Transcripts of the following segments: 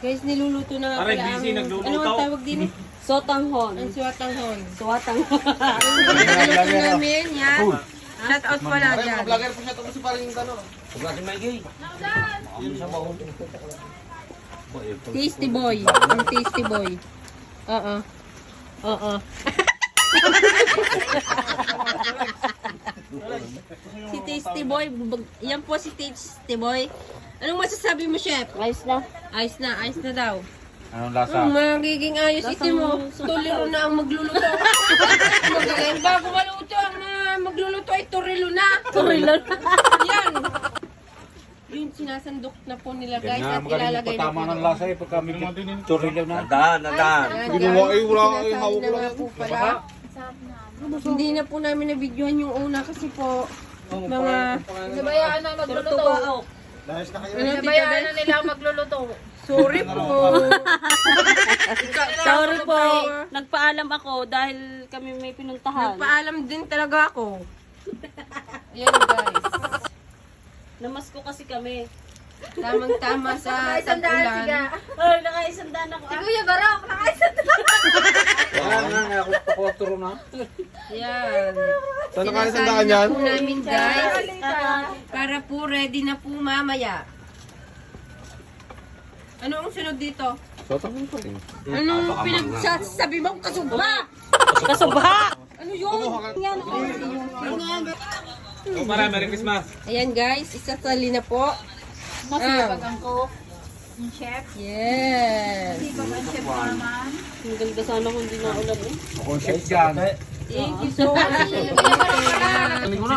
Guys, niluluto na nga Aray, pala busy, nagluluto. ano ang tawag din? Sotanghon. Ang suwatanghon. Sotanghon. Niluluto namin, yan. Shout out pala dyan. Vlogger po siya tapos si parang yung tanong. Pagkasin may gay. Tasty boy. Ang tasty boy. Oo. Oo. Si Tasty Boy. Yan po si Tasty Boy. Anong masasabi mo, Chef? Ayos na. Ayos na. Ayos na daw. Anong lasa? Magiging ayos ito mo. Tuliro na ang magluluto. Magaling. Bago maluto ang magluluto ay turilo na. Turilo na. Yan. Yung sinasandok na po nila guys at magaling ilalagay na patama po. ng lasa eh. Pagka may turilyo na. Nadaan. Ginawa ay, wala Sinasabi kayong hawak na wala nga yan. po pala. Hindi na po namin na-videohan yung una kasi po mga Nabayaan na magluluto. Tubaok. Dahil na kayo. ano tita Nabayaan Bel? na nila ang magluluto. Sorry po. Sorry po. Nagpaalam ako dahil kami may pinuntahan. Nagpaalam din talaga ako. Yan guys. Namasko kasi kami. Tamang-tama sa Nakaisandaan tag-ulan. siya. Ay, nakaisandaan ako. Si Kuya Barok, nakaisandaan. Wala nga nga ako pakoturo na. Yan. Saan na kayo Sinasabi sandaan na yan? po namin guys. Ah, Para po ready na po mamaya. Ano ang sunod dito? Sotanghon pa rin. Anong pinagsasabi mo? Kasumba! kasubha! Ano yun? Yan, Oh, Merry Christmas. Ayan guys, isasali na po. Masipag ang cook. Yung chef. Yes. Masipag ang chef mo naman. Ang ganda sana kung hindi na ulan eh. Ako chef dyan. Thank you so much. Chef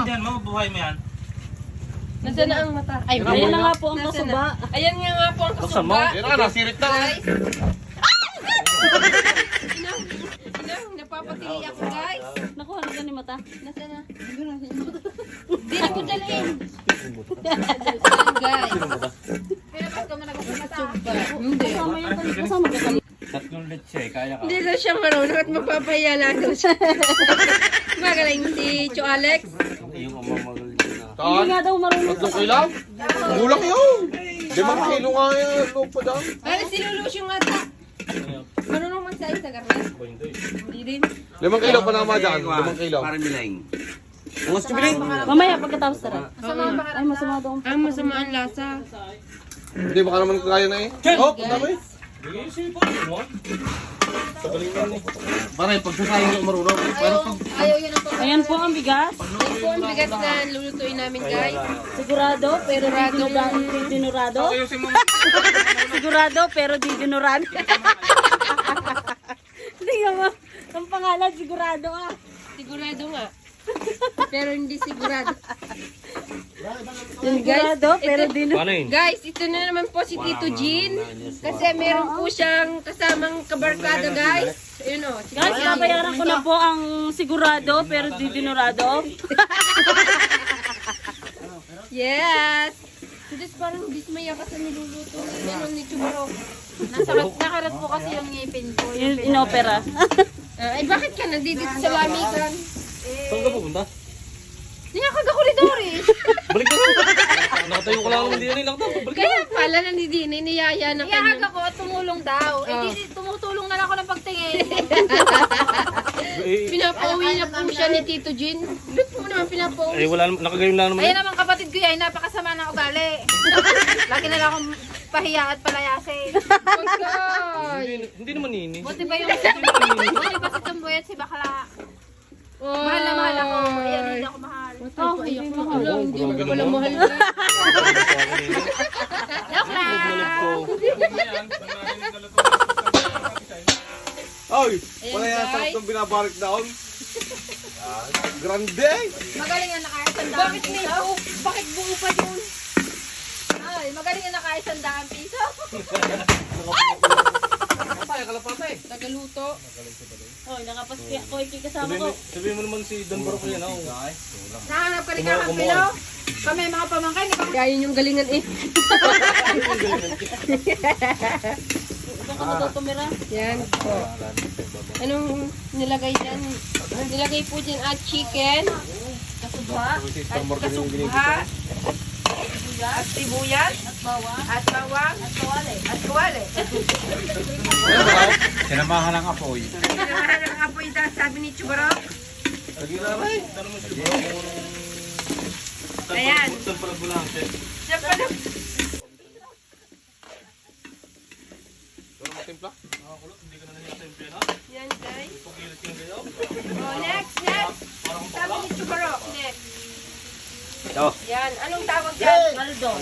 dyan, mabubuhay mo yan. Nasaan na ang mata? Ay, Ayan na nga po ang Nasaan kasubha. na? Ayan nga po ang Buksan mo. kasumba. Yan na, nasirit na. Guys. Inang, napapatili ako guys. Naku, ano ka ni mata? Nasaan na? Hindi na ko dalhin. Ayan guys. Pero ba't ka mo nagkakasama? Hindi. Kasama yung kasama ka kami. Tatlong leche, kaya ka. Hindi daw siya marunong at mapapahiya lang daw siya. Magaling si Cho Alex. Yung mamamagal na. Hindi nga daw marunong Tatlong kilo? Gulang yun. 5 kilo nga yung loob pa dyan. Ay, si Lulush yung ata. Marunong magsaing sa garnet? Hindi din. 5 kilo pa naman dyan. 5 kilo. Para milaing. Ang gusto milaing? Mamaya pagkatapos tara. Masama ang Ay, masama daw. Ang masama ang lasa. Hindi, baka naman kaya na eh. Oh, ang dami. Parang pagsasayin ko marunong. Ayaw yun ang Ayan po ang bigas. Yan po ang bigat na lulutuin namin guys. Sigurado, pero di dinurado. Sigurado, pero di dinurado. Hindi nga mo. Ang pangalan, sigurado ah. Sigurado nga. Pero hindi sigurado. Sigurado, pero di Paano yun? Guys, ito na naman po si Tito Jean. Kasi meron po siyang kasamang kabarkada guys. Ayun o. Si Guys, babayaran ko na po ang sigurado, pero di dinurado. Yes! Just parang dismaya ka sa niluluto. Meron ni Chumaro. Nakarat po kasi yung ngipin ko. Yung inopera. Ay, bakit ka nandito sa lamigan? Saan ka pupunta? Niyakag ako ni Doris. Balik ka na. Nakatayo ko lang hindi na lang daw. Balik Kaya pala nandidini, niyaya na Iyahag kanya. ako at tumulong daw. Eh, di, tumutulong na lang ako ng pagtingin. Pinapauwi na po siya ni Tito Jean. Ba't mo naman pinapauwi? Eh wala naman, nakagayon lang naman. Ayan naman kapatid ko yan, napakasama ng ugali. Lagi na lang akong pahiya at palayasin. Pagkay! Hindi naman nini. Buti ba si Tumboy at si Bakla? Mahal na mahal ako. Ayan, hindi ako mahal. Oh, iyak mo ko lang. Hindi mo pala mahal ka. Joke lang. Ay, Ayan, wala yan guys. sa itong binabarik daon. Grande! Magaling yan nakaisandaan Bakit may buo? Bakit buo pa yun? Ay, magaling yan nakaisandaan piso. Tagaluto. Oh, nakapaski ako, ikikasama ko. Sabihin mo naman si Don Barco yan. Oh. Nahanap ka rin kakang pilo. Kami mga pamangkay, hindi Kaya yun yung galingan eh. Ito ka na tumira. Yan po. Anong nilagay dyan? Nilagay po dyan at chicken. Kasubha. At kasubha. At sibuyas. At bawang. At bawang. At kawali. At kawali. Sinamahan ng apoy. Sinamahan ng apoy daw, sabi ni Chubarok. Ayan. Saan pala bulang, chef? Diyan pa na. Yan, guys. Oh, next. Sabi ni Chubarok, next. Yan, anong tawag dyan? Kaldor.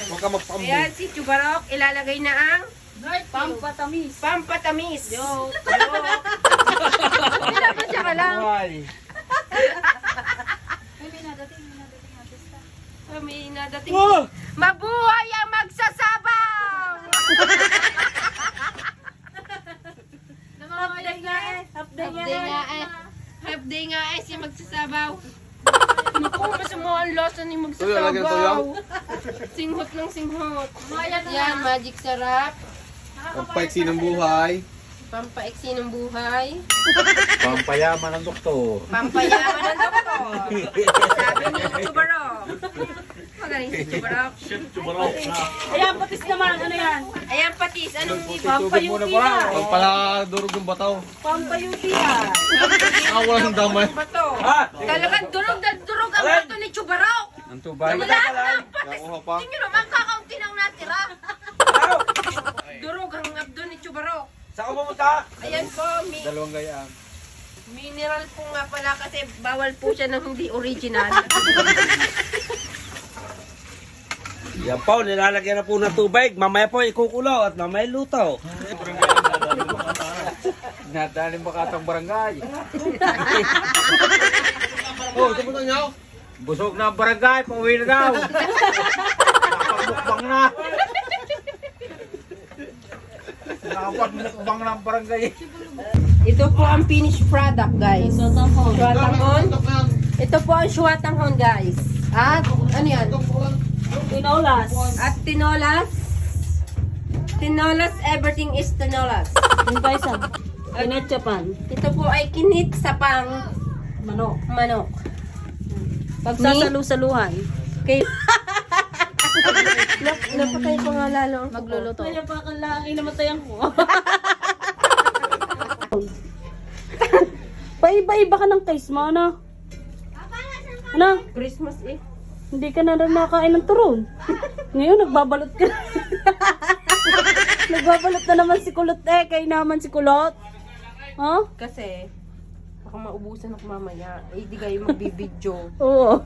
Huwag ka magpambu. Ayan, si Chubarok, ilalagay na ang pampatamis. Yo. Pinapasya ka lang. May nadating. Mabuhay ang magsasabaw! Half day nga eh si magsasabaw. Naku, masama ang lasa ni magsasabaw. Singhot lang singhot. Yan, magic sarap. Pampaiksi ng buhay. Pampaiksi ng buhay. Pampayaman ng doktor. Pampayaman ng doktor. Sabi ni Chubarok. Magaling si Chubarok. Chef, Chubarok na. Ayan, patis naman. Ano yan? Ayan, patis. Anong dito? Pampayuti yan. Pampaladurog ng bataw. Pampayuti yan. Walang damay. Bato. Talagang durog na durog ang bato ni Chubarok. Ang tubay. Lahat ng patis. Nakuha pa. Tingnan naman, kakaunti nang natira. Durog ang abdo ni Chubarok. Saan ka pumunta? Ayan po, Dalawang gayaan. mineral po nga pala kasi bawal po siya ng hindi original. Yan po, nilalagyan na po ng tubig. Mamaya po ikukulo at mamaya luto. Nadalin ba katang barangay? Oh, ito po niyo. Busog na ang barangay, pauwi na daw. Nakapagmukbang na. Nakapagmukbang na ang barangay. Ito po ang finished product, guys. Shuatanghon. Ito po ang shuatanghon, guys. At, ano yan? Tinolas. At tinolas. Tinolas, everything is tinolas. Yung pa isa. Pinetchapan. Ito po ay kinit sa pang manok. Pagsasalu-saluhan. Okay. Napatay pa nga lalo. Magluluto. Kaya pa kailangan inamatayan ko. Paiba-iba ka ng taste mo, ano? Ano? Christmas eh. Hindi ka na rin nakain ng turon. Ngayon, nagbabalot ka. Nagbabalot na naman si Kulot eh. Kaya naman si Kulot. Huh? Kasi, baka maubusan ako mamaya. Eh, di kayo magbibidyo. Oo.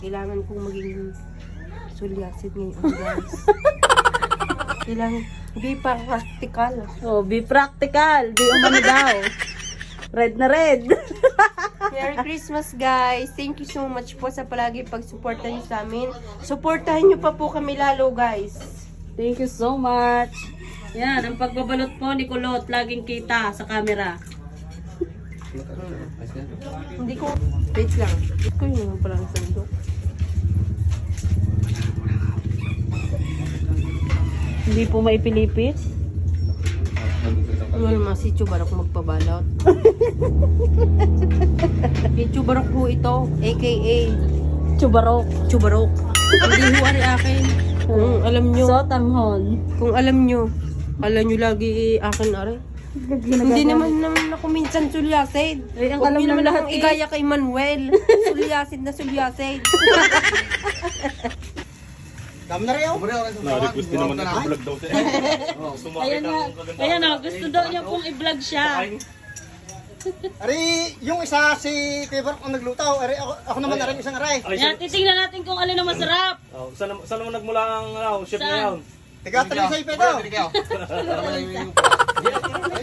Kailangan kong maging sulyasid ngayon, guys. Kailangan, hindi pa practical. Oh, be practical. Be umano daw. Red na red. Merry Christmas, guys. Thank you so much po sa palagi pagsuporta niyo sa amin. Suportahan niyo pa po kami lalo, guys. Thank you so much. Yan, ang pagbabalot po ni Kulot, laging kita sa camera. Hindi ko, wait lang. Ito yun naman pala ang sandok. Hindi po maipilipit. Ano naman si Chubarok magpabalot? Si Chubarok po ito, aka Chubarok. Chubarok. Hindi ho ari akin. Kung alam nyo, Sotanghon. kung alam nyo lagi akin ari. Hindi naman ako minsan sulyasid. Eh, ang Huwag alam nyo ng naman lahat akong eh. igaya kay Manuel. Sulyasid na sulyasid. Na-request din naman na vlog daw siya. Ayan nga. Ayan na, gusto daw niya pong i-vlog siya. Ari, yung isa si Kuya ang nagluto. Ari, ako naman na rin isang aray. Ayan, titingnan natin kung alin ang masarap. Saan naman nagmula ang chef na yan? Tiga, talisay pa ito.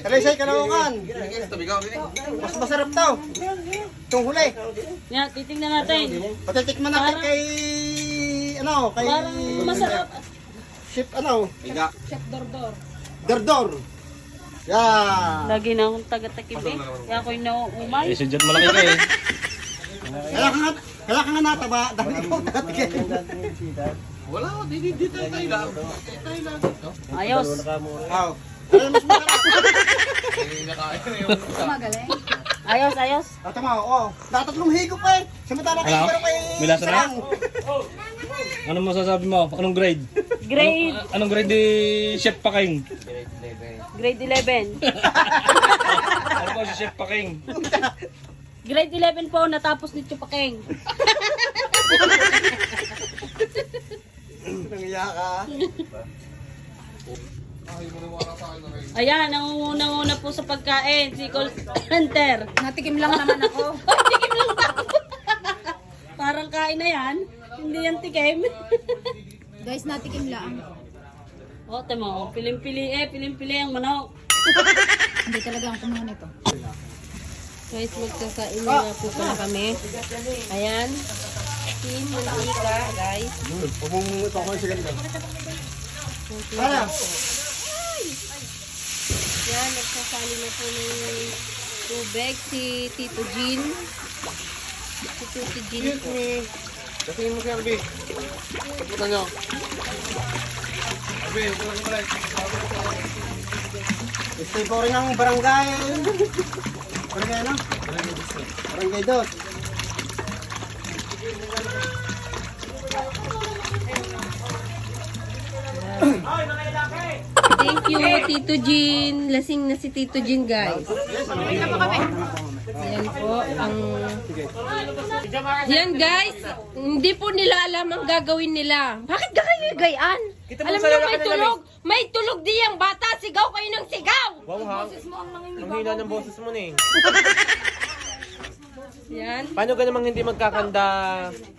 Talisay kalawungan. Mas masarap to. Itong huli. Yan, titingnan natin. Patitikman natin kay, kay Parang masarap. Chef, Chef Dordor. Yan. Lagi na akong taga-takibig. Kaya ako'y nauumay. Eh, si Jet malaki ka eh. Kailangan nga nataba. Dahil ikaw natigay. Wala, di tayo lang. Ayos. Aw. Ano mas masarap? Ayos, ayos. Tama, oo. Natatlong higop pa eh. Samantala kay Ano? pero kay May lasa na? Sarang. Anong masasabi mo? Anong grade? Grade, Anong grade ni Chef Paking? grade 11. Ano po si Chef Paking? Grade 11 po, natapos ni Chupakeng. Nangiya ka. Ayan, nangunguna po sa pagkain, si call center. Natikim lang naman ako. Tikim lang ako. Parang kain na yan. Hindi yan tikim. Guys, natikim lang. O, tamo, piling-pili ang manok. Hindi talaga ang kumuha nito. Guys, magsasain na nga po pala kami. Ayan. Team mantika, guys. Pumungot ako sa ganda. Yan, nagsasali na po ng tubig si Tito Jean. Si Tito Jean po. Kasi mo si Arby. Pagpunta nyo. Arby, pagpunta mo pala. Stay po rin ang barangay. Barangay ano? Barangay Dos. Thank you, Tito Jean. Lasing na si Tito Jean, guys. Ayan po, ang... Yan, guys. Hindi po nila alam ang gagawin nila. Bakit ka kayo gayaan? Alam niyo, may tulog. May tulog di ang bata. Sigaw kayo ng sigaw. Wow ha. Ang hina ng boses mo na eh. Yan. Paano ka namang hindi magkakanda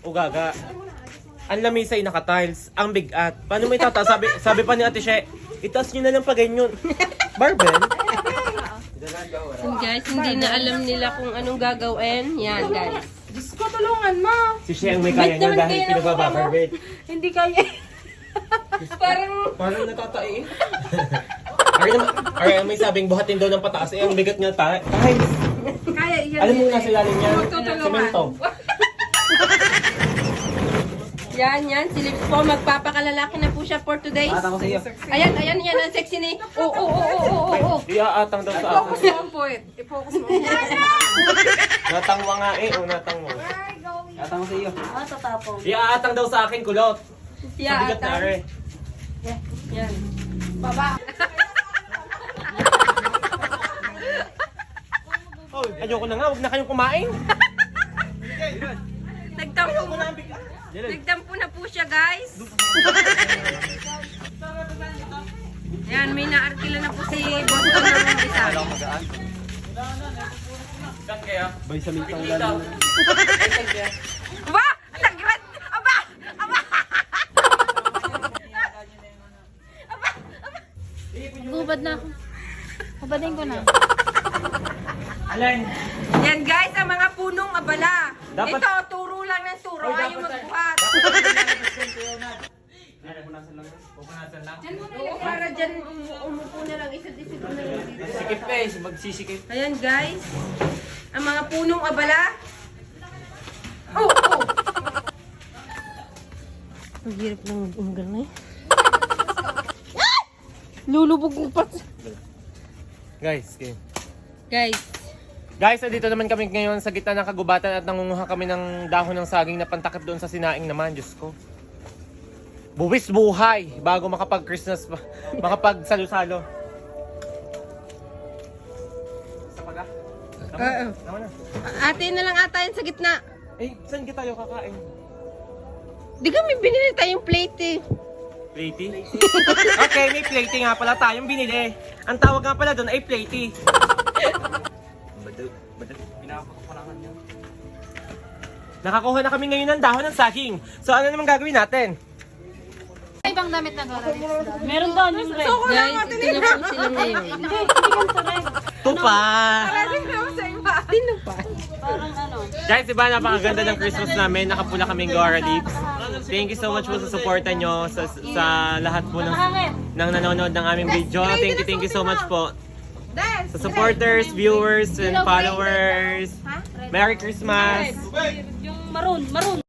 ugaga? Ang lamisa ay naka-tiles, ang bigat. Paano mo itataas? Sabi pa ni Ate She, itaas nyo na lang pa ganyan. Barbell? And guys, hindi na alam nila kung anong gagawin. Yan, guys. Diyos ko, tulungan mo. Si She ang may kaya niya dahil pinababa-barbell. Hindi kaya. Parang natatai eh. Ay, may sabing buhatin daw ng pataas eh, ang bigat niya tiles. Kaya iyan. Alam mo na sa ilalim niya, semento. Yan. Si Lips po, magpapakalalaki na po siya for today. Atang ko sa iyo. Ayan, ang sexy ni. Oo. Iaatang daw sa I-focus akin. mo ang poet. I-focus mo. Natangwa nga eh, o natangwa. Atang ko sa iyo. Ah, tatapong. Iaatang daw sa akin, kulot. Yeah, Bigat na are. Yan. Baba. Oh, ayoko na nga, huwag na kayong kumain. Nagtampo na po siya, guys. Yan, may naarkila na po si Boston ng isa. Bay sa mintang lalo. Aba! Nagrat! Aba! Gubad na ako. Gubadin ko na. Alin? Yan, guys, ang mga punong abala. Dapat- Ito, turo lang ng turo. Ayaw magbuhat. Pupunasan lang. Oo, para dyan umupo na lang. Isip-isip na lang. Sikip ka eh, magsisikip. Ayan, guys. Ang mga punong abala. Ang hirap ng unggal na eh. Lulubog mo pa. Guys, okay. Guys, Guys, dito naman kami ngayon sa gitna ng kagubatan at nangunguha kami ng dahon ng saging na pantakip doon sa sinaing naman, Diyos ko. Buwis buhay bago makapag-Christmas, makapag-salo-salo. Sa paga? Tama na. ate na lang ata yan sa gitna. Eh, saan kita tayo kakain? Di ka may binili tayong plate eh. Platey? Okay, may platey nga pala tayong binili. Ang tawag nga pala doon ay platey. Nakakuha na kami ngayon ng dahon ng saging. So ano naman gagawin natin? Ibang damit na gano'n. Meron doon yung red. Guys, ito na po sila ngayon. Tupa! Sino pa? Parang ano. Guys, diba napakaganda ng Christmas namin. Nakapula kaming Gora Lips. Thank you so much po sa suporta nyo sa lahat po ng nanonood ng aming video. Thank you so much po. Sa supporters, viewers, and followers. Merry Christmas! Yung maroon.